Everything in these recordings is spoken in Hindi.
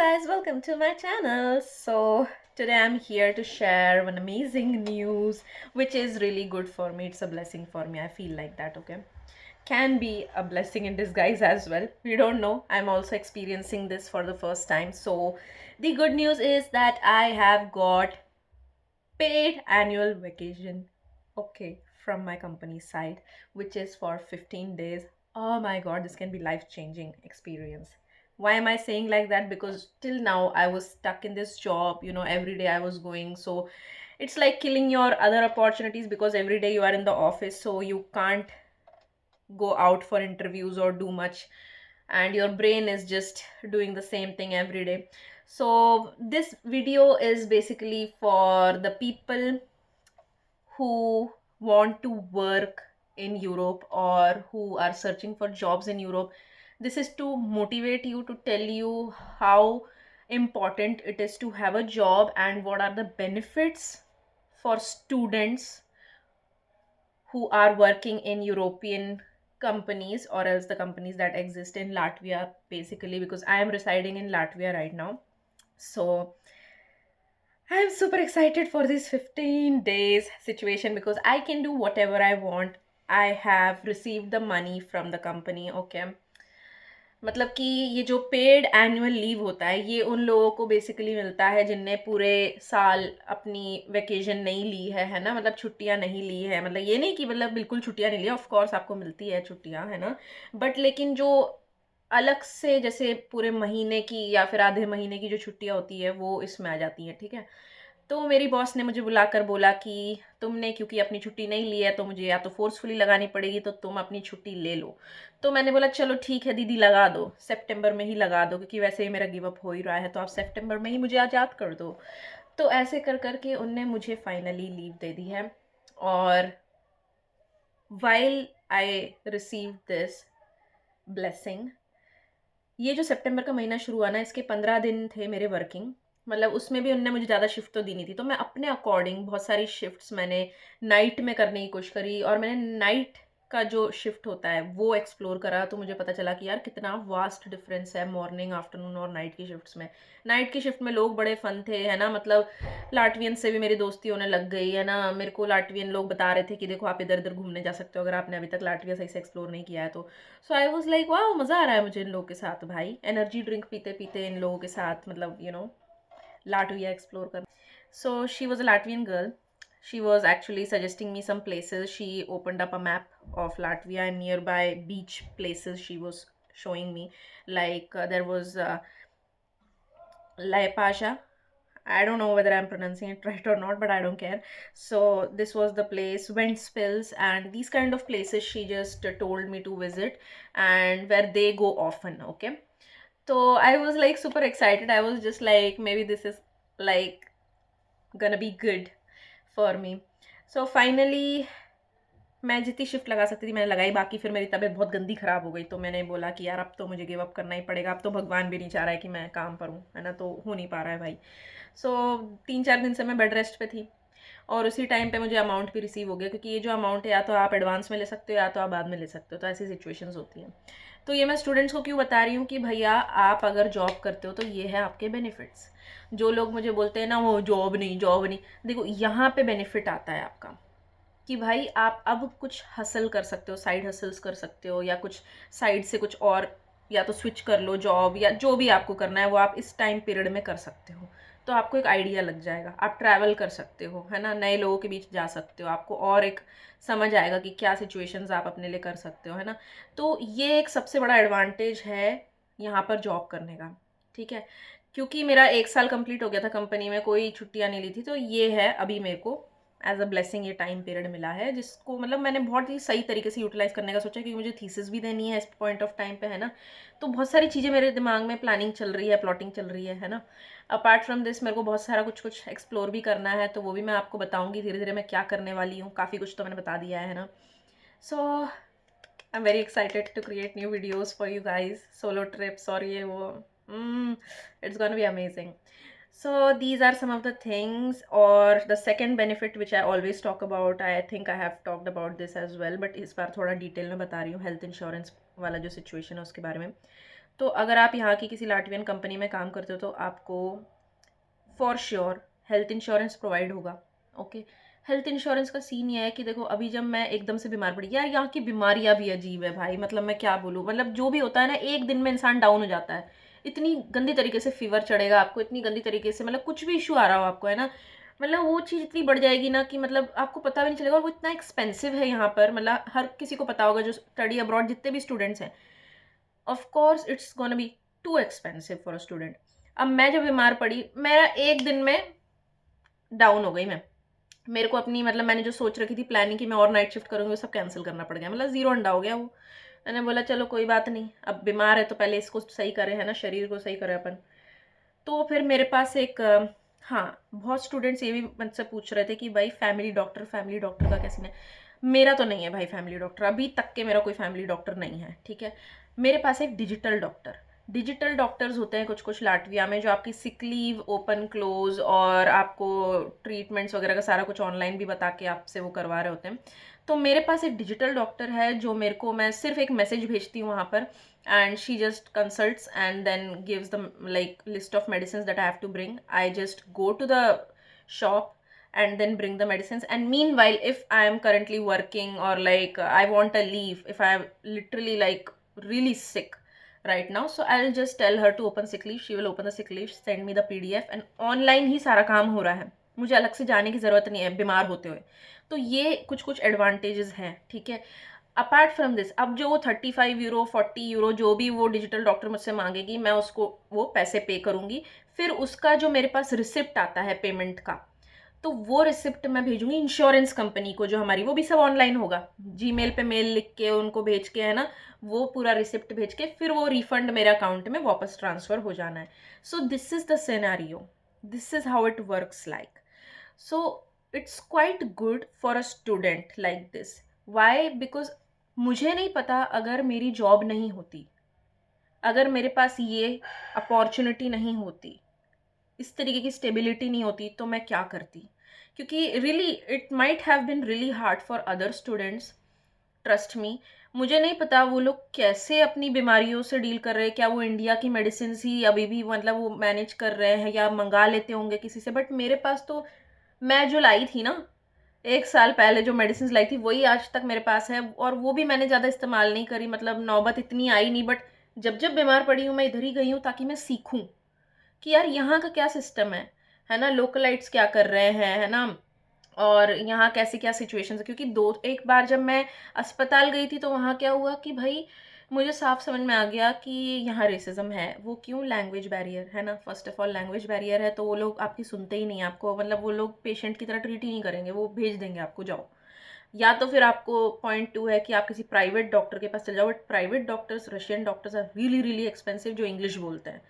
guys, welcome to my channel. So today I'm here to share one amazing news which is really good for me. It's a blessing for me. I feel like that, okay? Can be a blessing in disguise as well. We don't know. I'm also experiencing this for the first time. So the good news is that I have got paid annual vacation, okay, from my company side, which is for 15 days. Oh my god, this can be life changing experience. Why am I saying like that? Because till now I was stuck in this job, every day I was going. So it's like killing your other opportunities because every day you are in the office, so you can't go out for interviews or do much, and your brain is just doing the same thing every day. So this video is basically for the people who want to work in Europe or who are searching for jobs in Europe. This is to motivate you, to tell you how important it is to have a job and what are the benefits for students who are working in European companies, or else the companies that exist in Latvia, basically, because I am residing in Latvia right now. So I'm super excited for this 15 days situation because I can do whatever I want. I have received the money from the company, okay? मतलब कि ये जो पेड एनुअल लीव होता है ये उन लोगों को बेसिकली मिलता है जिनने पूरे साल अपनी वेकेशन नहीं ली है ना, मतलब छुट्टियां नहीं ली है। मतलब ये नहीं कि मतलब बिल्कुल छुट्टियां नहीं ली, ऑफ कोर्स आपको मिलती है छुट्टियां, है ना, बट लेकिन जो अलग से जैसे पूरे महीने की या फिर आधे महीने की जो छुट्टियां होती है वो इसमें आ जाती हैं, ठीक है। तो मेरी बॉस ने मुझे बुलाकर बोला कि तुमने क्योंकि अपनी छुट्टी नहीं ली है तो मुझे या तो फोर्सफुली लगानी पड़ेगी, तो तुम अपनी छुट्टी ले लो। तो मैंने बोला चलो ठीक है दीदी, लगा दो, सितंबर में ही लगा दो, क्योंकि वैसे ही मेरा गिव अप हो ही रहा है, तो आप सितंबर में ही मुझे आज़ाद कर दो। तो ऐसे कर करके उनने मुझे फाइनली लीव दे दी है। और while I receive this blessing, ये जो सितंबर का महीना शुरू हुआ ना, इसके 15 दिन थे मेरे वर्किंग। मतलब उसमें भी उनने मुझे ज़्यादा शिफ्ट तो दी नहीं थी, तो मैं अपने अकॉर्डिंग बहुत सारी शिफ्ट्स मैंने नाइट में करने की कोशिश करी, और मैंने नाइट का जो शिफ्ट होता है वो एक्सप्लोर करा। तो मुझे पता चला कि यार कितना वास्ट डिफरेंस है मॉर्निंग, आफ्टरनून और नाइट की शिफ्ट्स में। नाइट की शिफ्ट में लोग बड़े फन थे, है ना, मतलब लाटवियन से भी मेरी दोस्ती होने लग गई, है ना। मेरे को लाटवियन लोग बता रहे थे कि देखो आप इधर इधर घूमने जा सकते हो अगर आपने अभी तक लाटविया सही से एक्सप्लोर नहीं किया है तो। सो आई वॉज लाइक वाह, मज़ा आ रहा है मुझे इन लोगों के साथ भाई, एनर्जी ड्रिंक पीते पीते इन लोगों के साथ, मतलब लाटविया एक्सप्लोर कर। So she was a Latvian girl. She was actually suggesting me some places. She opened up a map of Latvia and nearby beach places she was showing me. Like there was Laipasha. I don't know whether I'm pronouncing it right or not, but I don't care. So this was the place, Ventspils, and these kind of places she just told me to visit, and where they go often, okay? So I was like super excited. I was just like, maybe this is like gonna be good for me. So finally मैं जितनी शिफ्ट लगा सकती थी मैंने लगाई, बाकी फिर मेरी तबीयत बहुत गंदी ख़राब हो गई, तो मैंने बोला कि यार अब तो मुझे गिव अप करना ही पड़ेगा, अब तो भगवान भी नहीं चाह रहा है कि मैं काम करूँ, है ना, तो हो नहीं पा रहा है भाई। सो 3-4 दिन से मैं बेड रेस्ट पे थी, और उसी टाइम पे मुझे अमाउंट भी रिसीव हो गया, क्योंकि ये जो अमाउंट है या तो आप एडवांस में ले सकते हो या तो आप बाद में ले सकते हो, तो ऐसी सिचुएशंस होती हैं। तो ये मैं स्टूडेंट्स को क्यों बता रही हूँ कि भैया आप अगर जॉब करते हो तो ये है आपके बेनिफिट्स। जो लोग मुझे बोलते हैं ना वो जॉब नहीं जॉब नहीं, देखो यहाँ पे बेनिफिट आता है आपका कि भाई आप अब कुछ हसल कर सकते हो, साइड हसल्स कर सकते हो, या कुछ साइड से कुछ और, या तो स्विच कर लो जॉब, या जो भी आपको करना है वो आप इस टाइम पीरियड में कर सकते हो। तो आपको एक आइडिया लग जाएगा, आप ट्रैवल कर सकते हो, है ना, नए लोगों के बीच जा सकते हो, आपको और एक समझ आएगा कि क्या सिचुएशंस आप अपने लिए कर सकते हो, है ना। तो ये एक सबसे बड़ा एडवांटेज है यहाँ पर जॉब करने का, ठीक है। क्योंकि मेरा 1 साल कंप्लीट हो गया था कंपनी में, कोई छुट्टियाँ नहीं ली थी, तो ये है अभी मेरे को एज अ ब्लेसिंग ये टाइम पीरियड मिला है, जिसको मतलब मैंने बहुत ही सही तरीके से यूटिलाइज करने का सोचा, क्योंकि मुझे थीसिस भी देनी है इस पॉइंट ऑफ टाइम पे, है ना। तो बहुत सारी चीज़ें मेरे दिमाग में प्लानिंग चल रही है, प्लॉटिंग चल रही है ना। अपार्ट फ्रॉम दिस मेरे को बहुत सारा कुछ कुछ एक्सप्लोर भी करना है, तो वो भी मैं आपको बताऊंगी धीरे धीरे मैं क्या करने वाली हूँ। काफ़ी कुछ तो मैंने बता दिया है ना। So I am very excited to create new videos for you guys, solo trips और ये वो, it's gonna be amazing. So these are some of the things. Or the second benefit which I always talk about, I think I have talked about this as well, but इस बार थोड़ा डिटेल में बता रही हूँ, हेल्थ इंश्योरेंस वाला जो सिचुएशन है उसके बारे में। तो अगर आप यहाँ की किसी लाटवियन कंपनी में काम करते हो तो आपको for sure health insurance provide होगा। ओके, हेल्थ इंश्योरेंस का सीन ये है कि देखो अभी जब मैं एकदम से बीमार पड़ी, यार यहाँ की बीमारियाँ भी अजीब है भाई, मतलब मैं क्या बोलूँ, मतलब जो भी होता है ना एक दिन में इंसान डाउन हो जाता है। इतनी गंदी तरीके से फीवर चढ़ेगा आपको, इतनी गंदी तरीके से, मतलब कुछ भी इशू आ रहा हो आपको, है ना, मतलब वो चीज़ इतनी बढ़ जाएगी ना कि मतलब आपको पता भी नहीं चलेगा, और वो इतना एक्सपेंसिव है यहाँ पर, मतलब हर किसी को पता होगा जो स्टडी अब्रॉड जितने भी स्टूडेंट्स हैं, of course it's gonna B too expensive for a student. अब मैं जब बीमार पड़ी, मेरा एक दिन में डाउन हो गई मैं, मेरे को अपनी, मतलब मैंने जो सोच रखी थी प्लानिंग की मैं और नाइट शिफ्ट करूंगी, वो सब कैंसिल करना पड़ गया, मतलब जीरो अंडा हो गया वो। मैंने बोला चलो कोई बात नहीं, अब बीमार है तो पहले इसको सही करें, है ना, शरीर को सही करें अपन। तो फिर मेरे पास एक हाँ, बहुत स्टूडेंट्स ये भी मुझसे पूछ रहे थे कि भाई फैमिली डॉक्टर का कैसे है। मेरा तो नहीं है भाई फैमिली डॉक्टर, अभी तक के मेरा कोई फैमिली डॉक्टर नहीं है, ठीक है। मेरे पास एक डिजिटल डॉक्टर्स होते हैं कुछ कुछ लाटविया में, जो आपकी सिक लीव ओपन क्लोज और आपको ट्रीटमेंट्स वगैरह का सारा कुछ ऑनलाइन भी बता के आपसे वो करवा रहे होते हैं। तो मेरे पास एक डिजिटल डॉक्टर है जो मेरे को, मैं सिर्फ एक मैसेज भेजती हूँ वहाँ पर, and she just consults and then gives the like list of medicines that I have to bring. I just go to the shop and then bring the medicines, and meanwhile if I am currently working or like I want a leave, if I am literally like really sick right now, so I'll just tell her to open sick leave, she will open the sick leave, send me the PDF, and online ही सारा काम हो रहा है, मुझे अलग से जाने की ज़रूरत नहीं है बीमार होते हुए। तो ये कुछ कुछ एडवांटेजेस हैं, ठीक है। अपार्ट फ्रॉम दिस, अब जो वो 35 यूरो 40 यूरो जो भी वो डिजिटल डॉक्टर मुझसे मांगेगी, मैं उसको वो पैसे पे करूंगी। फिर उसका जो मेरे पास रिसिप्ट आता है पेमेंट का, तो वो रिसिप्ट मैं भेजूंगी इंश्योरेंस कंपनी को जो हमारी, वो भी सब ऑनलाइन होगा, जीमेल पे मेल लिख के उनको भेज के, है ना, वो पूरा रिसिप्ट भेज के फिर वो रिफंड मेरे अकाउंट में वापस ट्रांसफर हो जाना है। So this is the scenario, this is how it works like. So it's quite good for a student like this. Why? Because मुझे नहीं पता, अगर मेरी जॉब नहीं होती, अगर मेरे पास ये अपॉर्चुनिटी नहीं होती, इस तरीके की स्टेबिलिटी नहीं होती, तो मैं क्या करती। क्योंकि really it might have been really hard for other students, trust me. मुझे नहीं पता वो लोग कैसे अपनी बीमारियों से डील कर रहे हैं, क्या वो इंडिया की मेडिसिन ही अभी भी मतलब वो मैनेज कर रहे हैं या मंगा लेते होंगे किसी से, बट मेरे पास तो, मैं जो लाई थी ना 1 साल पहले जो मेडिसिन लाई थी वही आज तक मेरे पास है, और वो भी मैंने ज़्यादा इस्तेमाल नहीं करी, मतलब नौबत इतनी आई नहीं, बट जब जब बीमार पड़ी हूँ मैं इधर ही गई हूँ ताकि मैं सीखूं कि यार यहाँ का क्या सिस्टम है ना, लोकलाइट्स क्या कर रहे हैं, है ना, और यहाँ कैसी क्या सिचुएशन है। क्योंकि दो एक बार जब मैं अस्पताल गई थी तो वहाँ क्या हुआ कि भाई मुझे साफ समझ में आ गया कि यहाँ रेसिज्म है। वो क्यों? लैंग्वेज बैरियर है ना, first of all language barrier है, तो वो लोग आपकी सुनते ही नहीं, आपको मतलब वो लोग पेशेंट की तरह ट्रीट ही नहीं करेंगे, वो भेज देंगे आपको जाओ। या तो फिर आपको पॉइंट टू है कि आप किसी प्राइवेट डॉक्टर के पास चले जाओ, but private doctors, Russian doctors are really really expensive जो इंग्लिश बोलते हैं।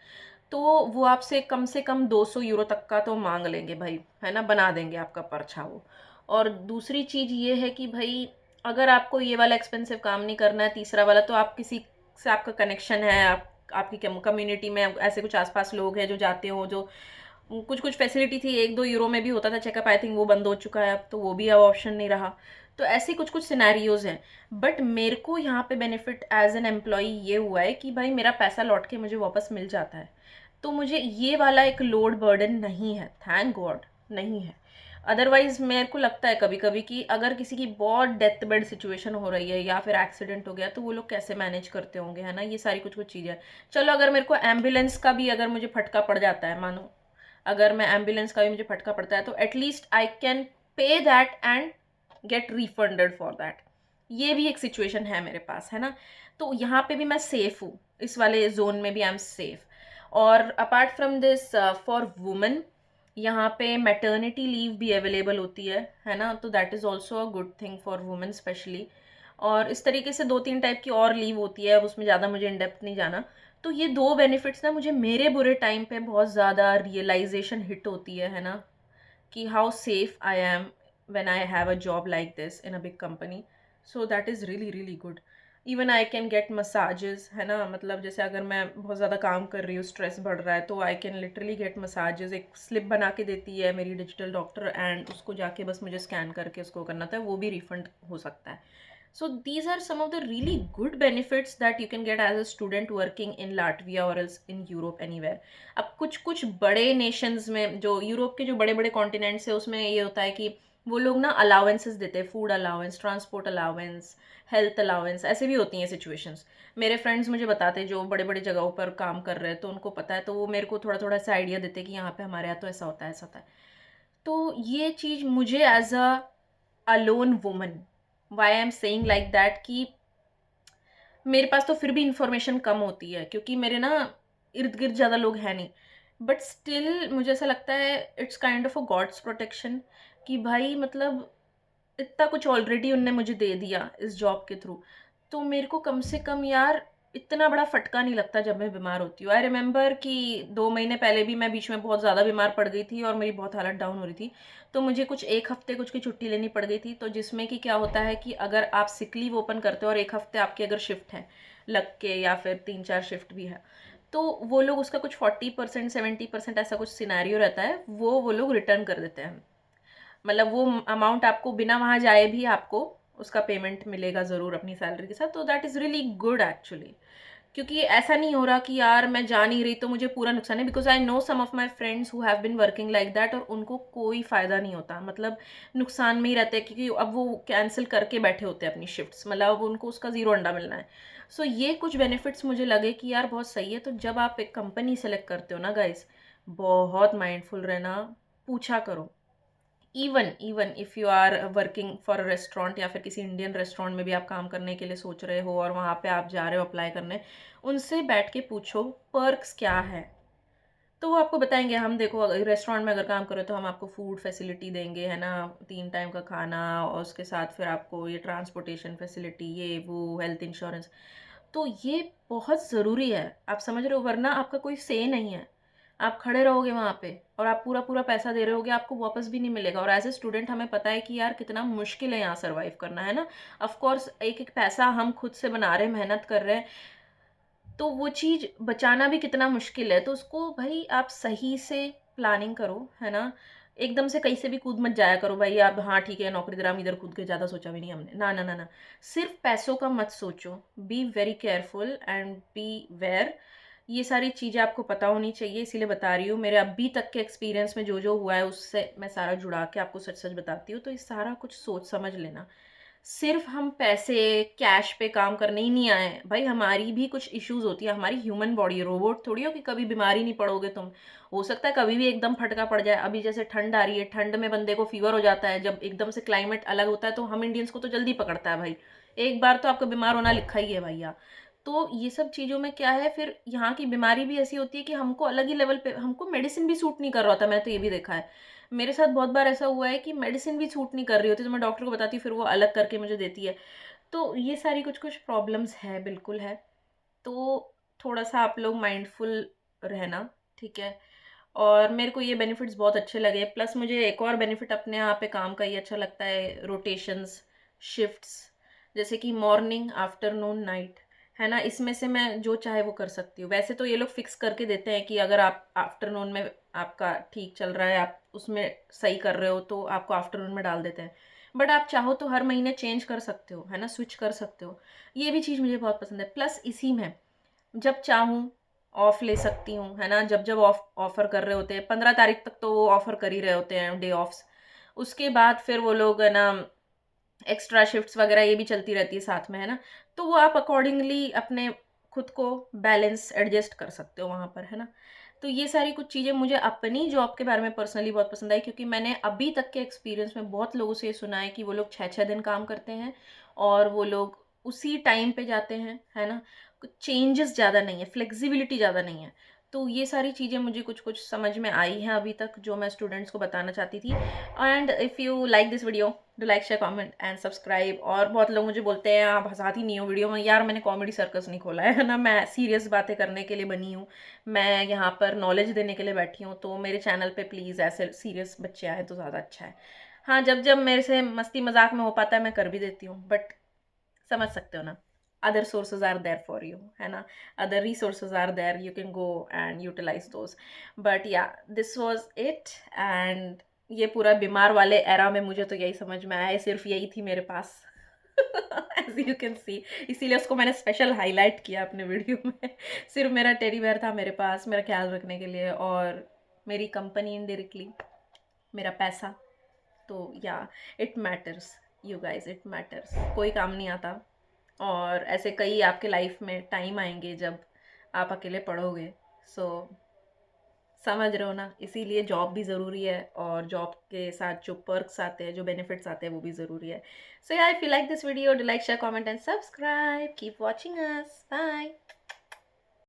तो वो आपसे कम से कम 200 यूरो तक का तो मांग लेंगे भाई, है ना, बना देंगे आपका पर्चा वो। और दूसरी चीज़ ये है कि भाई अगर आपको ये वाला एक्सपेंसिव काम नहीं करना है, तीसरा वाला, तो आप किसी से आपका कनेक्शन है, आप आपकी कम्युनिटी में ऐसे कुछ आसपास लोग हैं जो जाते हो, जो कुछ कुछ फैसिलिटी थी 1-2 यूरो में भी होता था चेकअप, आई थिंक वो बंद हो चुका है अब, तो वो भी अब ऑप्शन नहीं रहा। तो ऐसे कुछ कुछ सिनेरियोज हैं। बट मेरे को यहाँ पे बेनिफिट एज एन एम्प्लॉय ये हुआ है कि भाई मेरा पैसा लौट के मुझे वापस मिल जाता है, तो मुझे ये वाला एक लोड बर्डन नहीं है, थैंक गॉड नहीं है। अदरवाइज मेरे को लगता है कभी कभी कि अगर किसी की बहुत डेथ बेड सिचुएशन हो रही है या फिर एक्सीडेंट हो गया, तो वो लोग कैसे मैनेज करते होंगे, है ना, ये सारी कुछ कुछ चीज़ें। चलो अगर मेरे को एम्बुलेंस का भी अगर मुझे फटका पड़ जाता है, मानो अगर मैं एम्बुलेंस का भी मुझे फटका पड़ता है, तो at least I can pay that and get refunded for that. ये भी एक सिचुएशन है मेरे पास, है ना। तो यहाँ पे भी मैं सेफ हूँ, इस वाले जोन में भी आई एम सेफ। और apart from this, for women यहाँ पे मैटर्निटी लीव भी अवेलेबल होती है ना, तो that is also a good thing for women specially. और इस तरीके से 2-3 टाइप की और लीव होती है, अब उसमें ज़्यादा मुझे इन डेप्थ नहीं जाना। तो ये दो बेनिफिट्स ना मुझे मेरे बुरे टाइम पे बहुत ज़्यादा रियलाइजेशन हिट होती है ना, कि how safe I am when I have a job like this in a big company. So that is really really good. Even I can get massages, है ना, मतलब जैसे अगर मैं बहुत ज़्यादा काम कर रही हूँ, स्ट्रेस बढ़ रहा है, तो I can literally get massages. एक स्लिप बना के देती है मेरी डिजिटल डॉक्टर, एंड उसको जाके बस मुझे स्कैन करके उसको करना था, वो भी रिफंड हो सकता है। So these are some of the really good benefits that you can get as a student working in Latvia or else in Europe anywhere. अब कुछ कुछ बड़े नेशंस में, जो यूरोप के जो बड़े बड़े कॉन्टिनेंट्स है, उसमें ये होता है कि वो लोग ना अलाउंसेस देते हैं, food allowance, transport allowance, health allowance, ऐसे भी होती हैं सिचुएशंस। मेरे फ्रेंड्स मुझे बताते हैं जो बड़े बड़े जगहों पर काम कर रहे हैं, तो उनको पता है, तो वो मेरे को थोड़ा थोड़ा सा आइडिया देते हैं कि यहाँ पे हमारे यहाँ तो ऐसा होता है, ऐसा होता है। तो ये चीज़ मुझे as a alone woman, why I am saying like that, कि मेरे पास तो फिर भी इंफॉर्मेशन कम होती है क्योंकि मेरे ना इर्द गिर्द ज़्यादा लोग हैं नहीं, बट स्टिल मुझे ऐसा लगता है it's kind of a God's protection, कि भाई मतलब इतना कुछ ऑलरेडी उनने मुझे दे दिया इस जॉब के थ्रू, तो मेरे को कम से कम यार इतना बड़ा फटका नहीं लगता जब मैं बीमार होती हूँ। आई रिमेंबर कि 2 महीने पहले भी मैं बीच में बहुत ज़्यादा बीमार पड़ गई थी और मेरी बहुत हालत डाउन हो रही थी, तो मुझे कुछ 1 हफ्ते कुछ की छुट्टी लेनी पड़ गई थी। तो जिसमें कि क्या होता है कि अगर आप सिक लीव ओपन करते हो और 1 हफ्ते आपकी अगर शिफ्ट है लग के, या फिर 3-4 शिफ्ट भी है, तो वो लोग उसका कुछ 40%, 70% ऐसा कुछ सिनेरियो रहता है, वो लोग रिटर्न कर देते हैं। मतलब वो अमाउंट आपको बिना वहाँ जाए भी आपको उसका पेमेंट मिलेगा ज़रूर अपनी सैलरी के साथ। तो that is really good actually, क्योंकि ऐसा नहीं हो रहा कि यार मैं जा नहीं रही तो मुझे पूरा नुकसान है, because I know some of my friends who have been working like that, और उनको कोई फ़ायदा नहीं होता, मतलब नुकसान में ही रहते हैं, क्योंकि अब वो कैंसिल करके बैठे होते हैं अपनी शिफ्ट्स, मतलब अब उनको उसका ज़ीरो अंडा मिलना है। सो ये कुछ बेनिफिट्स मुझे लगे कि यार बहुत सही है। तो जब आप एक कंपनी सेलेक्ट करते हो ना गाइस, बहुत माइंडफुल रहना, पूछा करो। Even even if you are working for a restaurant, या फिर किसी इंडियन रेस्टोरेंट में भी आप काम करने के लिए सोच रहे हो और वहाँ पे आप जा रहे हो अप्लाई करने, उनसे बैठ के पूछो पर्क्स क्या है। तो वो आपको बताएंगे, हम देखो रेस्टोरेंट में अगर काम करो तो हम आपको फूड फैसिलिटी देंगे, है ना, 3 टाइम का खाना, और उसके साथ फिर आपको ये ट्रांसपोर्टेशन फैसिलिटी, ये वो, हेल्थ इंश्योरेंस। तो ये बहुत ज़रूरी है, आप समझ रहे हो, वरना आपका कोई से नहीं है। आप खड़े रहोगे वहाँ पे और आप पूरा पूरा पैसा दे रहे होगे, आपको वापस भी नहीं मिलेगा। और एज ए स्टूडेंट हमें पता है कि यार कितना मुश्किल है यहाँ सर्वाइव करना, है ना। ऑफ कोर्स एक एक पैसा हम खुद से बना रहे हैं, मेहनत कर रहे हैं, तो वो चीज़ बचाना भी कितना मुश्किल है। तो उसको भाई आप सही से प्लानिंग करो, है ना। एकदम से कहीं से भी कूद मत जाया करो भाई, आप हाँ ठीक है नौकरी दे रहा, हम इधर कूद के, ज़्यादा सोचा भी नहीं हमने, ना ना ना ना। सिर्फ पैसों का मत सोचो, be very careful and beware. ये सारी चीज़ें आपको पता होनी चाहिए, इसीलिए बता रही हूँ। मेरे अभी तक के एक्सपीरियंस में जो जो हुआ है उससे मैं सारा जुड़ा के आपको सच सच बताती हूँ। तो ये सारा कुछ सोच समझ लेना। सिर्फ हम पैसे कैश पे काम करने ही नहीं आए हैं भाई, हमारी भी कुछ इश्यूज होती है। हमारी ह्यूमन बॉडी है, रोबोट थोड़ी हो कि कभी बीमारी नहीं पड़ोगे तुम। हो सकता है कभी भी एकदम फटका पड़ जाए, अभी जैसे ठंड आ रही है, ठंड में बंदे को फीवर हो जाता है, जब एकदम से क्लाइमेट अलग होता है तो हम इंडियंस को तो जल्दी पकड़ता है भाई। एक बार तो आपका बीमार होना लिखा ही है भैया। तो ये सब चीज़ों में क्या है, फिर यहाँ की बीमारी भी ऐसी होती है कि हमको अलग ही लेवल पे, हमको मेडिसिन भी सूट नहीं कर रहा था, मैंने तो ये भी देखा है। मेरे साथ बहुत बार ऐसा हुआ है कि मेडिसिन भी सूट नहीं कर रही होती, तो मैं डॉक्टर को बताती हूँ, फिर वो अलग करके मुझे देती है। तो ये सारी कुछ कुछ प्रॉब्लम्स है, बिल्कुल है। तो थोड़ा सा आप लोग माइंडफुल रहना, ठीक है। और मेरे को ये बेनिफिट्स बहुत अच्छे लगे, प्लस मुझे एक और बेनिफिट अपने यहाँ पे काम का ये अच्छा लगता है, रोटेशंस, शिफ्ट्स, जैसे कि मॉर्निंग, आफ्टरनून, नाइट, है ना, इसमें से मैं जो चाहे वो कर सकती हूँ। वैसे तो ये लोग फिक्स करके देते हैं कि अगर आप आफ्टरनून में आपका ठीक चल रहा है, आप उसमें सही कर रहे हो, तो आपको आफ्टरनून में डाल देते हैं। बट आप चाहो तो हर महीने चेंज कर सकते हो, है ना, स्विच कर सकते हो। ये भी चीज़ मुझे बहुत पसंद है। प्लस इसी में जब चाहूँ ऑफ ले सकती हूँ, है ना, जब जब ऑफ ऑफर कर रहे होते हैं, 15 तारीख तक तो वो ऑफर कर ही रहे होते हैं डे ऑफ्स। उसके बाद फिर वो लोग, है ना, एक्स्ट्रा शिफ्ट्स वगैरह ये भी चलती रहती है साथ में, है ना। तो वो आप अकॉर्डिंगली अपने खुद को बैलेंस एडजस्ट कर सकते हो वहाँ पर, है ना। तो ये सारी कुछ चीज़ें मुझे अपनी जॉब के बारे में पर्सनली बहुत पसंद आई, क्योंकि मैंने अभी तक के एक्सपीरियंस में बहुत लोगों से ये सुना है कि वो लोग 6-6 दिन काम करते हैं और वो लोग उसी टाइम पे जाते हैं, है ना। कुछ चेंजेस ज़्यादा नहीं है, फ्लेक्सिबिलिटी ज़्यादा नहीं है। तो ये सारी चीज़ें मुझे कुछ कुछ समझ में आई हैं अभी तक, जो मैं स्टूडेंट्स को बताना चाहती थी। And if you like this video, do like, share, comment and subscribe. और बहुत लोग मुझे बोलते हैं आप हंसाती नहीं हो वीडियो में। यार मैंने कॉमेडी सर्कस नहीं खोला है ना, मैं सीरियस बातें करने के लिए बनी हूँ। मैं यहाँ पर नॉलेज देने के लिए बैठी हूँ, तो मेरे चैनल पे प्लीज़ ऐसे सीरियस बच्चे आए तो ज़्यादा अच्छा है। हाँ, जब जब मेरे से मस्ती मजाक में हो पाता है मैं कर भी देती हूँ, बट समझ सकते हो ना, other sources are there for you, है ना, other resources are there, you can go and utilise those. But yeah, this was it. And ये पूरा बीमार वाले एरा में मुझे तो यही समझ में आया है, सिर्फ यही थी मेरे पास। एज यू कैन सी, इसीलिए उसको मैंने स्पेशल हाईलाइट किया अपने वीडियो में। सिर्फ मेरा टेडी बेयर था मेरे पास मेरा ख्याल रखने के लिए, और मेरी कंपनी इनडायरेक्टली, मेरा पैसा। तो या, it matters you guys, it matters. कोई काम नहीं आता, और ऐसे कई आपके लाइफ में टाइम आएंगे जब आप अकेले पढ़ोगे। सो समझ रहे हो ना, इसीलिए जॉब भी ज़रूरी है, और जॉब के साथ जो पर्क्स आते हैं, जो बेनिफिट्स आते हैं, वो भी ज़रूरी है। So yeah, if you like this video, do like, share, comment and subscribe, keep watching us, bye.